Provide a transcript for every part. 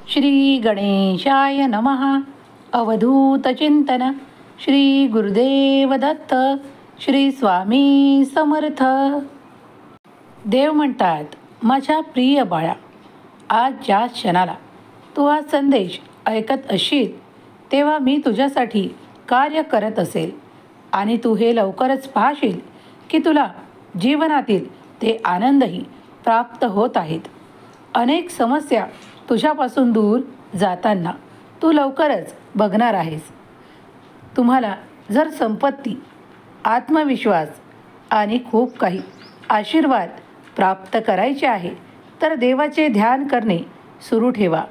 श्री गणेशाय नमः. अवधूत चिंतन. श्री गुरुदेव दत्त. श्री स्वामी समर्थ. देव म्हणतात, माझ्या प्रिय बाळा, आज ज्या क्षणाला तू हा संदेश ऐकत असशील तेव्हा मी तुझ्यासाठी कार्य करत असेल आणि तू हे लवकरच पाहशील की तुला जीवनातील ते आनंदही प्राप्त होत आहेत. अनेक समस्या तुझ्यापासून दूर जाताना तू लवकरच बघणार आहेस. तुम्हाला जर संपत्ती, आत्मविश्वास आणि खूप काही आशीर्वाद प्राप्त करायचे आहे तर देवाचे ध्यान करणे सुरू ठेवा.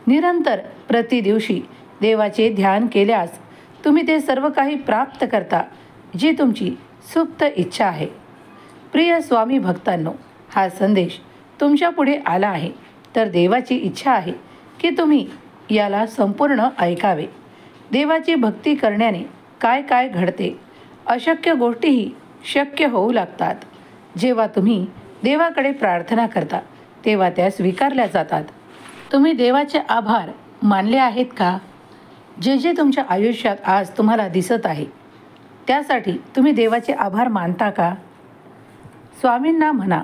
निरंतर प्रतिदिवशी देवाचे ध्यान केल्यास तुम्ही ते सर्व काही प्राप्त करता जी तुमची सुप्त इच्छा आहे. प्रिय स्वामी भक्तांनो, हा संदेश तुमच्या पुढे आला आहे तर देवाची इच्छा आहे की तुम्ही याला संपूर्ण ऐकावे. देवाची भक्ती करण्याने काय काय घडते, अशक्य गोष्टीही शक्य होऊ लागतात. जेव्हा तुम्ही देवाकडे प्रार्थना करता तेव्हा त्या स्वीकारल्या जातात. तुम्ही देवाचे आभार मानले आहेत का? जे जे तुमच्या आयुष्यात आज तुम्हाला दिसत आहे त्यासाठी तुम्ही देवाचे आभार मानता का? स्वामींना म्हणा,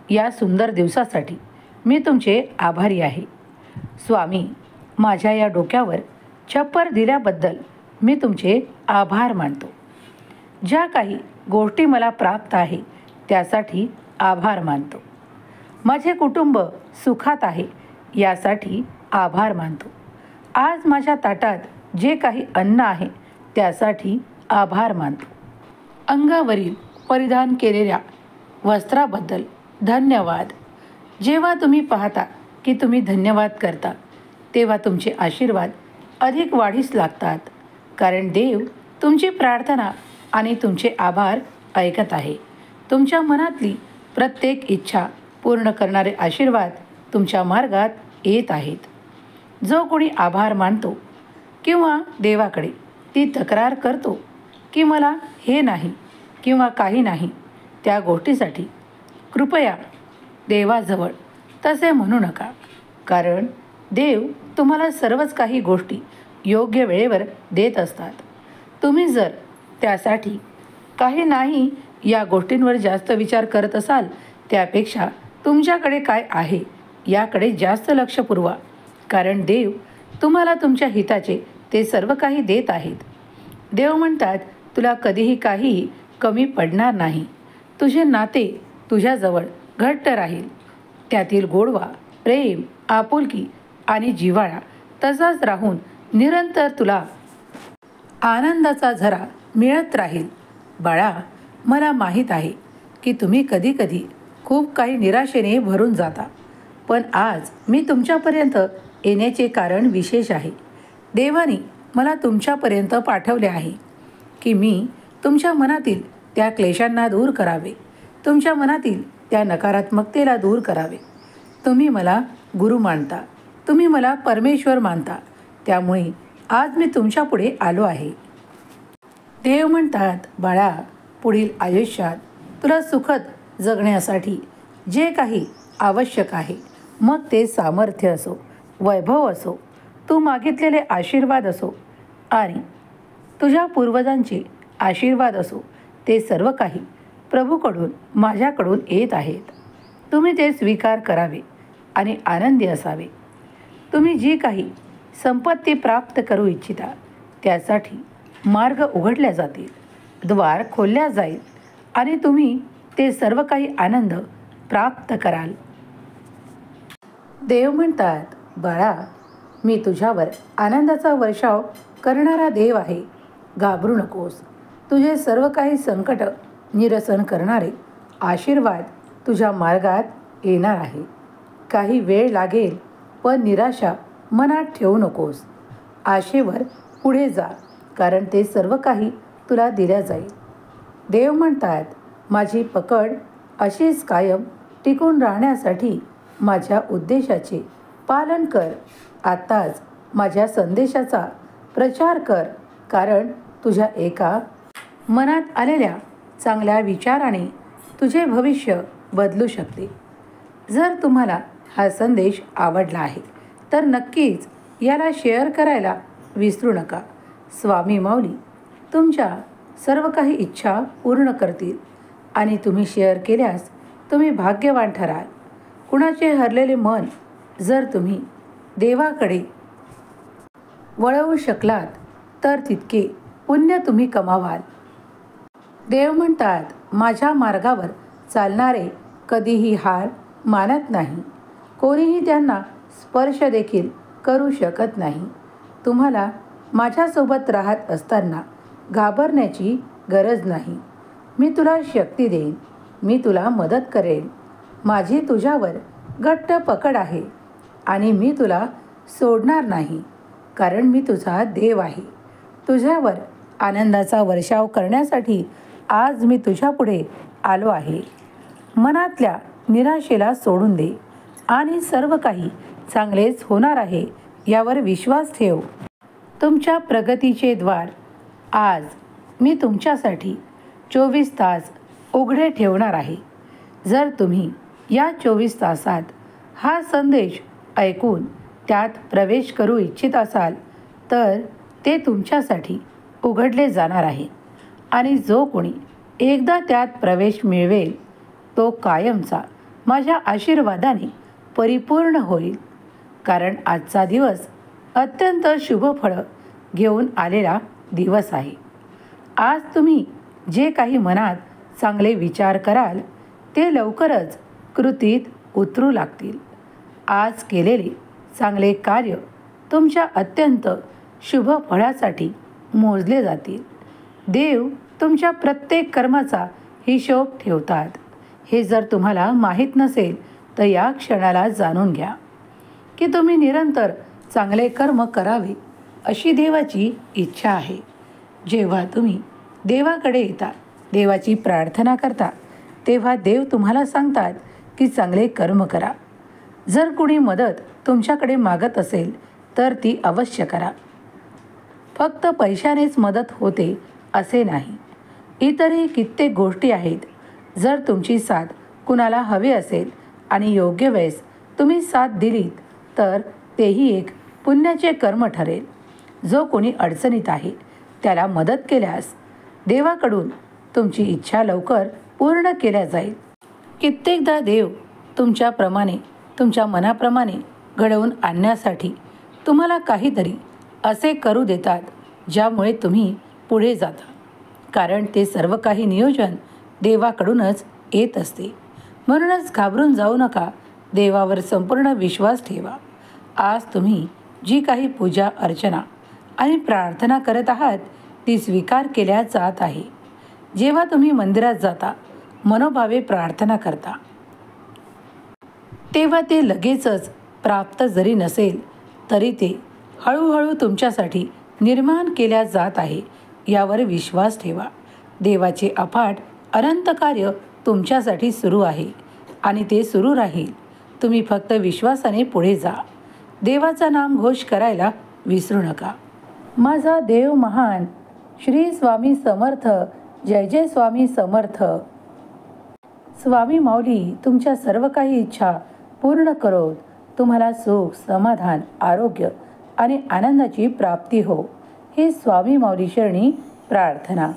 या सुंदर दिवसासाठी मी तुमचे आभारी आहे. स्वामी, माझ्या या डोक्यावर छप्पर दिल्याबद्दल मी तुमचे आभार मानतो. ज्या काही गोष्टी मला प्राप्त आहे त्यासाठी आभार मानतो. माझे कुटुंब सुखात आहे यासाठी आभार मानतो. आज माझ्या ताटात जे काही अन्न आहे त्यासाठी आभार मानतो. अंगावरील परिधान केलेल्या वस्त्राबद्दल धन्यवाद. जेव्हा तुम्ही पाहता की तुम्ही धन्यवाद करता तेव्हा तुमचे आशीर्वाद अधिक वाढीस लागतात, कारण देव तुमची प्रार्थना आणि तुमचे आभार ऐकत आहे. तुमच्या मनातली प्रत्येक इच्छा पूर्ण करणारे आशीर्वाद तुमच्या मार्गात येत आहेत. जो कोणी आभार मानतो किंवा देवाकडे ती तक्रार करतो की मला हे नाही किंवा काही नाही, त्या गोष्टीसाठी कृपया देवाजवळ तसे म्हणू नका, कारण देव तुम्हाला सर्वच काही गोष्टी योग्य वेळेवर देत असतात. तुम्ही जर त्यासाठी काही नाही या गोष्टींवर जास्त विचार करत असाल त्यापेक्षा तुमच्याकडे काय आहे याकडे जास्त लक्ष पुरवा, कारण देव तुम्हाला तुमच्या हिताचे ते सर्व काही देत आहेत. देव म्हणतात, तुला कधीही काहीही कमी पडणार नाही. तुझे नाते तुझ्याजवळ घट्ट राहील. त्यातील गोडवा, प्रेम, आपुलकी आणि जिव्हाळा तसाच राहून निरंतर तुला आनंदाचा झरा मिळत राहील. बाळा, मला माहीत आहे की तुम्ही कधीकधी खूप काही निराशेने भरून जाता, पण आज मी तुमच्यापर्यंत येण्याचे कारण विशेष आहे. देवाने मला तुमच्यापर्यंत पाठवले आहे की मी तुमच्या मनातील त्या क्लेशांना दूर करावे, तुमच्या मनातील त्या नकारात्मकतेला दूर करावे. तुम्ही मला गुरु मानता, तुम्ही मला परमेश्वर मानता, त्यामुळे आज मी तुमच्या पुढे आलो आहे. देव म्हणतात, बाळा, पुढील आयुष्यात तुला सुखद जगण्यासाठी जे काही आवश्यक आहे, मग ते सामर्थ्य असो, वैभव असो, तू मागितलेले आशीर्वाद असो आणि तुझ्या पूर्वजांचे आशीर्वाद असो, ते सर्व काही प्रभूकडून माझ्याकडून येत आहेत. तुम्ही ते स्वीकार करावे आणि आनंदी असावे. तुम्ही जी काही संपत्ती प्राप्त करू इच्छिता त्यासाठी मार्ग उघडल्या जातील, द्वार खोलल्या जाईल आणि तुम्ही ते सर्व काही आनंद प्राप्त कराल. देव म्हणतात, बाळा, मी तुझ्यावर आनंदाचा वर्षाव करणारा देव आहे. घाबरू नकोस. तुझे सर्व काही संकट निरसन करणारे आशीर्वाद तुझ्या मार्गात येणार आहे. काही वेळ लागेल, पण निराशा मनात ठेवू नकोस. आशेवर पुढे जा, कारण ते सर्व काही तुला दिल्या जाईल. देव म्हणतात, माझी पकड अशीच कायम टिकून राहण्यासाठी माझ्या उद्देशाचे पालन कर. आत्ताच माझ्या संदेशाचा प्रचार कर, कारण तुझ्या एका मनात आलेल्या चांगल्या विचाराने तुझे भविष्य बदलू शकते. जर तुम्हाला हा संदेश आवडला आहे तर नक्कीच याला शेअर करायला विसरू नका. स्वामी माऊली तुमच्या सर्व काही इच्छा पूर्ण करतील आणि तुम्ही शेअर केल्यास तुम्ही भाग्यवान ठराल. कुणाचे हरलेले मन जर तुम्ही देवाकडे वळवू शकलात तर तितके पुण्य तुम्ही कमावाल. देव म्हणतात, माझ्या मार्गावर चालणारे कधीही हार मानत नाही. कोणीही त्यांना स्पर्श देखील करू शकत नाही. तुम्हाला माझ्यासोबत राहत असताना घाबरण्याची गरज नाही. मी तुला शक्ती देईन, मी तुला मदत करेन. माझी तुझ्यावर घट्ट पकड आहे आणि मी तुला सोडणार नाही, कारण मी तुझा देव आहे. तुझ्यावर आनंदाचा वर्षाव करण्यासाठी आज मी तुझ्यापुढे आलो आहे. मनातल्या निराशेला सोडून दे आणि सर्व काही चांगलेच होणार आहे यावर विश्वास ठेव. तुमच्या प्रगतीचे द्वार आज मी तुमच्यासाठी 24 तास उघडे ठेवणार आहे. जर तुम्ही या 24 तासात हा संदेश ऐकून त्यात प्रवेश करू इच्छित असाल तर ते तुमच्यासाठी उघडले जाणार आहे आणि जो कोणी एकदा त्यात प्रवेश मिळवेल तो कायमचा माझ्या आशीर्वादाने परिपूर्ण होईल. कारण आजचा दिवस अत्यंत शुभ फळं घेऊन आलेला दिवस आहे. आज तुम्ही जे काही मनात चांगले विचार कराल ते लवकरच कृतीत उतरू लागतील. आज केलेले चांगले कार्य तुमच्या अत्यंत शुभ फळासाठी मोजले जातील. देव तुमच्या प्रत्येक कर्माचा हिशोब ठेवतात. हे जर तुम्हाला माहीत नसेल तर या क्षणाला जाणून घ्या की तुम्ही निरंतर चांगले कर्म करावे अशी देवाची इच्छा आहे. जेव्हा तुम्ही देवाकडे येता, देवाची प्रार्थना करता, तेव्हा देव तुम्हाला सांगतात की चांगले कर्म करा. जर कुणी मदत तुमच्याकडे मागत असेल तर ती अवश्य करा. फक्त पैशानेच मदत होते असे नाही. इतरही कित्येक गोष्टी आहेत. जर तुमची साथ कुणाला हवी असेल आणि योग्य वेळेस तुम्ही साथ दिलीत तर तेही एक पुण्याचे कर्म ठरेल. जो कोणी अडचणीत आहे त्याला मदत केल्यास देवाकडून तुमची इच्छा लवकर पूर्ण केल्या जाईल. कित्येकदा देव तुमच्याप्रमाणे, तुमच्या मनाप्रमाणे घडवून आणण्यासाठी तुम्हाला काहीतरी असे करू देतात ज्यामुळे तुम्ही पुढे जाता. कारण ते सर्व काही नियोजन देवाकडूनच येत असते. म्हणूनच घाबरून जाऊ नका. देवावर संपूर्ण विश्वास ठेवा. आज तुम्ही जी काही पूजा अर्चना आणि प्रार्थना करत आहात ती स्वीकार केल्या जात आहे. जेव्हा तुम्ही मंदिरात जाता, मनोभावे प्रार्थना करता, तेव्हा ते लगेचच प्राप्त जरी नसेल तरी ते हळूहळू तुमच्यासाठी निर्माण केल्या जात आहे यावर विश्वास ठेवा. देवाचे अफाट अनंत कार्य तुमच्यासाठी सुरू आहे आणि ते सुरू राहील. तुम्ही फक्त विश्वासाने पुढे जा. देवाचा नाम घोष करायला विसरू नका. माझा देव महान. श्री स्वामी समर्थ. जय जय स्वामी समर्थ. स्वामी माऊली तुमच्या सर्व काही इच्छा पूर्ण करोत. तुम्हाला सुख, समाधान, आरोग्य आणि आनंदाची प्राप्ती हो. ही स्वामी माऊली शरणी प्रार्थना.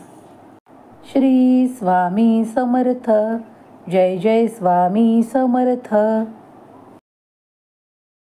श्री स्वामी समर्थ. जय जय स्वामी समर्थ.